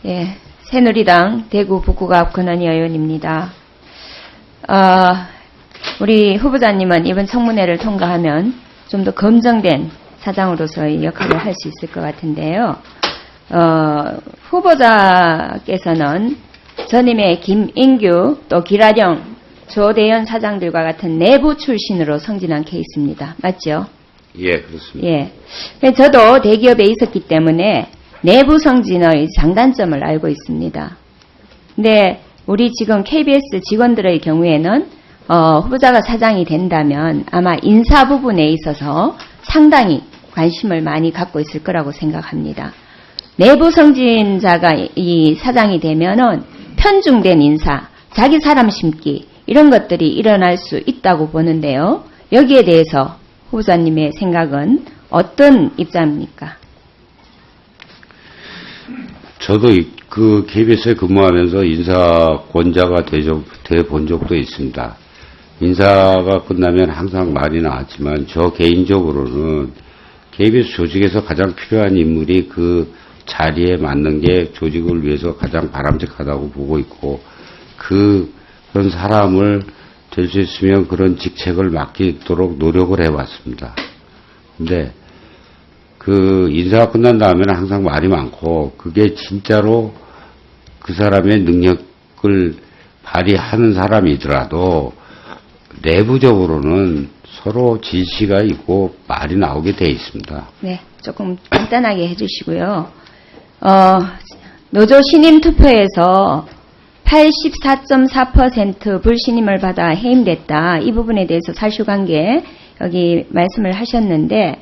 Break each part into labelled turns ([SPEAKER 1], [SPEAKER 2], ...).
[SPEAKER 1] 예, 새누리당 대구 북구갑 권한희 의원입니다. 우리 후보자님은 이번 청문회를 통과하면 좀 더 검증된 사장으로서의 역할을 할 수 있을 것 같은데요. 후보자께서는 전임의 김인규 또 기라령 조대현 사장들과 같은 내부 출신으로 성진한 케이스입니다. 맞죠?
[SPEAKER 2] 예, 그렇습니다.
[SPEAKER 1] 예. 저도 대기업에 있었기 때문에 내부 성진의 장단점을 알고 있습니다. 근데 우리 지금 KBS 직원들의 경우에는 후보자가 사장이 된다면 아마 인사 부분에 있어서 상당히 관심을 많이 갖고 있을 거라고 생각합니다. 내부 성진자가 이 사장이 되면은 편중된 인사, 자기 사람 심기 이런 것들이 일어날 수 있다고 보는데요. 여기에 대해서 후보자님의 생각은 어떤 입장입니까?
[SPEAKER 2] 저도 그 KBS에 근무하면서 인사권자가 돼 본 적도 있습니다. 인사가 끝나면 항상 말이 나왔지만 저 개인적으로는 KBS 조직에서 가장 필요한 인물이 그 자리에 맞는 게 조직을 위해서 가장 바람직하다고 보고 있고 그런 사람을 될 수 있으면 그런 직책을 맡기도록 노력을 해왔습니다. 근데 그 인사가 끝난 다음에는 항상 말이 많고 그게 진짜로 그 사람의 능력을 발휘하는 사람이더라도 내부적으로는 서로 지시가 있고 말이 나오게 돼 있습니다.
[SPEAKER 1] 네, 조금 간단하게 해주시고요. 노조 신임 투표에서 84.4% 불신임을 받아 해임됐다. 이 부분에 대해서 사실관계 여기 말씀을 하셨는데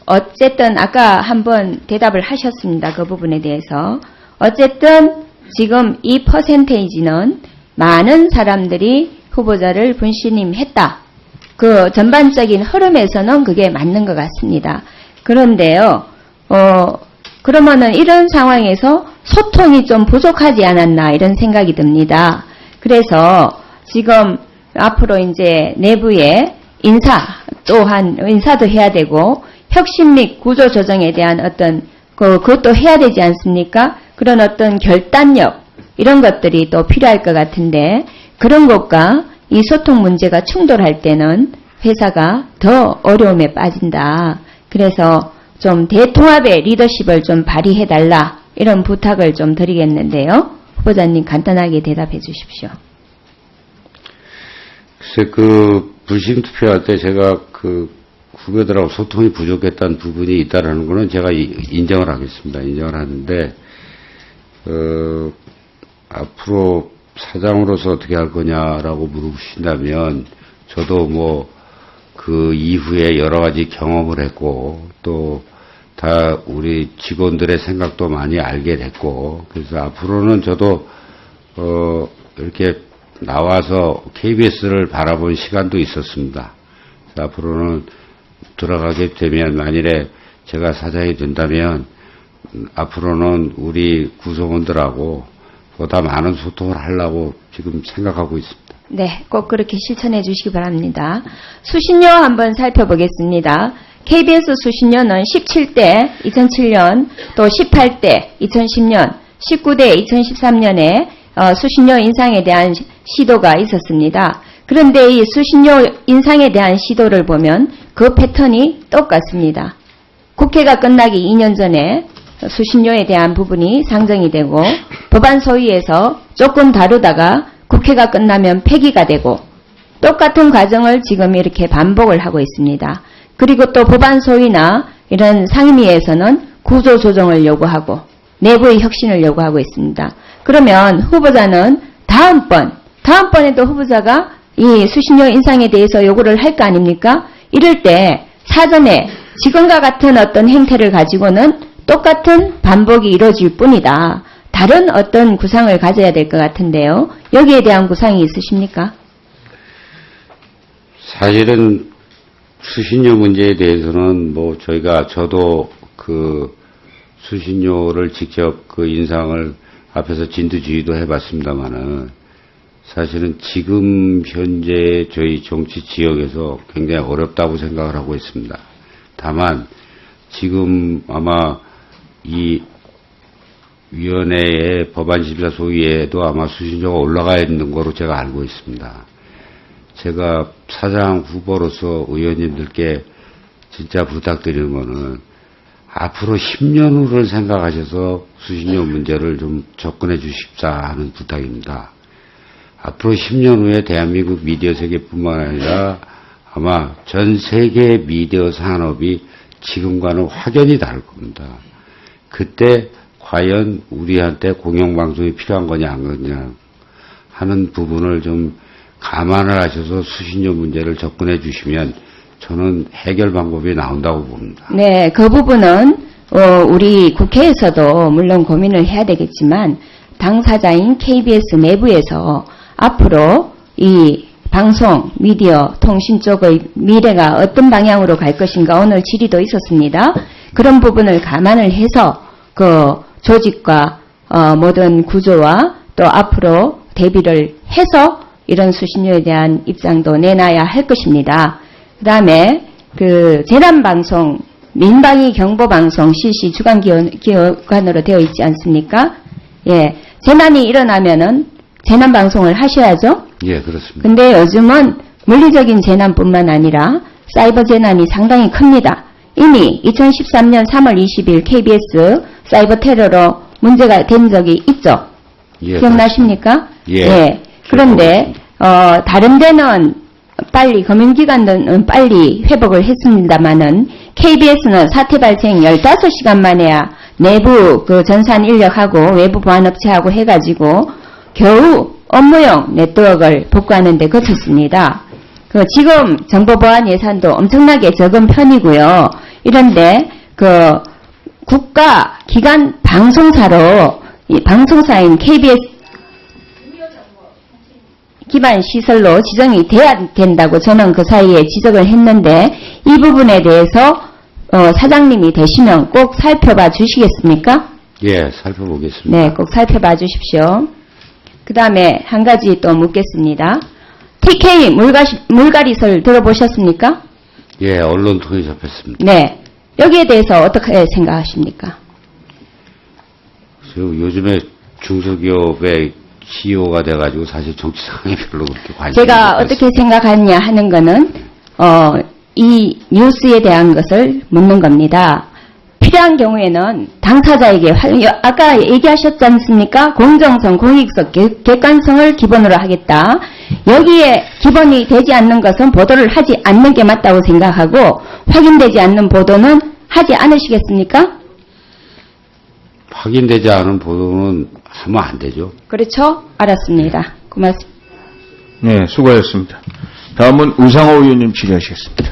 [SPEAKER 1] 어쨌든 아까 한번 대답을 하셨습니다. 그 부분에 대해서. 어쨌든 지금 이 퍼센테이지는 많은 사람들이 후보자를 불신임했다. 그 전반적인 흐름에서는 그게 맞는 것 같습니다. 그런데요, 그러면은 이런 상황에서 소통이 좀 부족하지 않았나 이런 생각이 듭니다. 그래서 지금 앞으로 이제 내부에 인사도 해야 되고 혁신 및 구조 조정에 대한 어떤 그것도 해야 되지 않습니까? 그런 어떤 결단력 이런 것들이 또 필요할 것 같은데 그런 것과 이 소통 문제가 충돌할 때는 회사가 더 어려움에 빠진다. 그래서 좀 대통합의 리더십을 좀 발휘해달라 이런 부탁을 좀 드리겠는데요. 후보자님 간단하게 대답해 주십시오.
[SPEAKER 2] 글쎄 그 불신 투표할 때 제가 그 후배들하고 소통이 부족했다는 부분이 있다라는 거는 제가 인정을 하겠습니다. 인정을 하는데 앞으로 사장으로서 어떻게 할 거냐라고 물으신다면 저도 뭐 그 이후에 여러 가지 경험을 했고 또 다 우리 직원들의 생각도 많이 알게 됐고 그래서 앞으로는 저도 이렇게 나와서 KBS를 바라본 시간도 있었습니다. 그래서 앞으로는 들어가게 되면 만일에 제가 사장이 된다면 앞으로는 우리 구성원들하고 보다 많은 소통을 하려고 지금 생각하고 있습니다.
[SPEAKER 1] 네, 꼭 그렇게 실천해 주시기 바랍니다. 수신료 한번 살펴보겠습니다. KBS 수신료는 17대 2007년 또 18대 2010년 19대 2013년에 수신료 인상에 대한 시도가 있었습니다. 그런데 이 수신료 인상에 대한 시도를 보면 그 패턴이 똑같습니다. 국회가 끝나기 2년 전에 수신료에 대한 부분이 상정이 되고 법안 소위에서 조금 다루다가 국회가 끝나면 폐기가 되고 똑같은 과정을 지금 이렇게 반복을 하고 있습니다. 그리고 또 법안 소위나 이런 상임위에서는 구조 조정을 요구하고 내부의 혁신을 요구하고 있습니다. 그러면 후보자는 다음번에도 후보자가 이 수신료 인상에 대해서 요구를 할 거 아닙니까? 이럴 때 사전에 지금과 같은 어떤 행태를 가지고는 똑같은 반복이 이루어질 뿐이다. 다른 어떤 구상을 가져야 될 것 같은데요. 여기에 대한 구상이 있으십니까?
[SPEAKER 2] 사실은 수신료 문제에 대해서는 뭐 저도 그 수신료를 직접 그 인상을 앞에서 진두지휘도 해봤습니다만은 사실은 지금 현재 저희 정치 지역에서 굉장히 어렵다고 생각을 하고 있습니다. 다만 지금 아마 이 위원회의 법안심사 소위에도 아마 수신료가 올라가 있는 거로 제가 알고 있습니다. 제가 사장 후보로서 의원님들께 진짜 부탁드리는 거는 앞으로 10년 후를 생각하셔서 수신료 문제를 좀 접근해 주십사 하는 부탁입니다. 앞으로 10년 후에 대한민국 미디어 세계뿐만 아니라 아마 전 세계 미디어 산업이 지금과는 확연히 다를 겁니다. 그때 과연 우리한테 공영방송이 필요한 거냐 안 거냐 하는 부분을 좀 감안을 하셔서 수신료 문제를 접근해 주시면 저는 해결 방법이 나온다고 봅니다.
[SPEAKER 1] 네, 그 부분은 우리 국회에서도 물론 고민을 해야 되겠지만 당사자인 KBS 내부에서 앞으로 이 방송, 미디어, 통신 쪽의 미래가 어떤 방향으로 갈 것인가 오늘 질의도 있었습니다. 그런 부분을 감안을 해서 그 조직과 모든 구조와 또 앞으로 대비를 해서 이런 수신료에 대한 입장도 내놔야 할 것입니다. 그 다음에 그 재난방송, 민방위 경보방송 실시 주관기관으로 되어 있지 않습니까? 예, 재난이 일어나면은 재난방송을 하셔야죠.
[SPEAKER 2] 예, 그렇습니다.
[SPEAKER 1] 근데 요즘은 물리적인 재난뿐만 아니라 사이버 재난이 상당히 큽니다. 이미 2013년 3월 20일 KBS 사이버 테러로 문제가 된 적이 있죠.
[SPEAKER 2] 예,
[SPEAKER 1] 기억나십니까?
[SPEAKER 2] 예.
[SPEAKER 1] 예. 그런데 다른 데는 빨리 검은기관은 빨리 회복을 했습니다만은 KBS는 사태 발생 15시간 만에야 내부 그 전산 인력하고 외부 보안업체하고 해가지고 겨우 업무용 네트워크를 복구하는 데 거쳤습니다. 지금 정보보안 예산도 엄청나게 적은 편이고요. 이런데 그 국가 기관 방송사로 이 방송사인 KBS 기반 시설로 지정이 돼야 된다고 저는 그 사이에 지적을 했는데 이 부분에 대해서 사장님이 되시면 꼭 살펴봐 주시겠습니까?
[SPEAKER 2] 예, 살펴보겠습니다.
[SPEAKER 1] 네, 꼭 살펴봐 주십시오. 그 다음에 한 가지 또 묻겠습니다. TK 물갈이설 들어보셨습니까?
[SPEAKER 2] 예, 언론 통해 접했습니다.
[SPEAKER 1] 네. 여기에 대해서 어떻게 생각하십니까?
[SPEAKER 2] 요즘에 중소기업의 CEO가 돼가지고 사실 정치 상황에 별로 그렇게 관심이
[SPEAKER 1] 제가 어떻게 생각하느냐 하는 거는 이 뉴스에 대한 것을 묻는 겁니다. 필요한 경우에는 당사자에게 아까 얘기하셨지 않습니까? 공정성, 공익성, 객관성을 기본으로 하겠다. 여기에 기본이 되지 않는 것은 보도를 하지 않는 게 맞다고 생각하고 확인되지 않는 보도는 하지 않으시겠습니까?
[SPEAKER 2] 확인되지 않은 보도는 하면 안 되죠.
[SPEAKER 1] 그렇죠? 알았습니다. 고맙습니다.
[SPEAKER 3] 네, 수고하셨습니다. 다음은 우상호 의원님 질의하시겠습니다.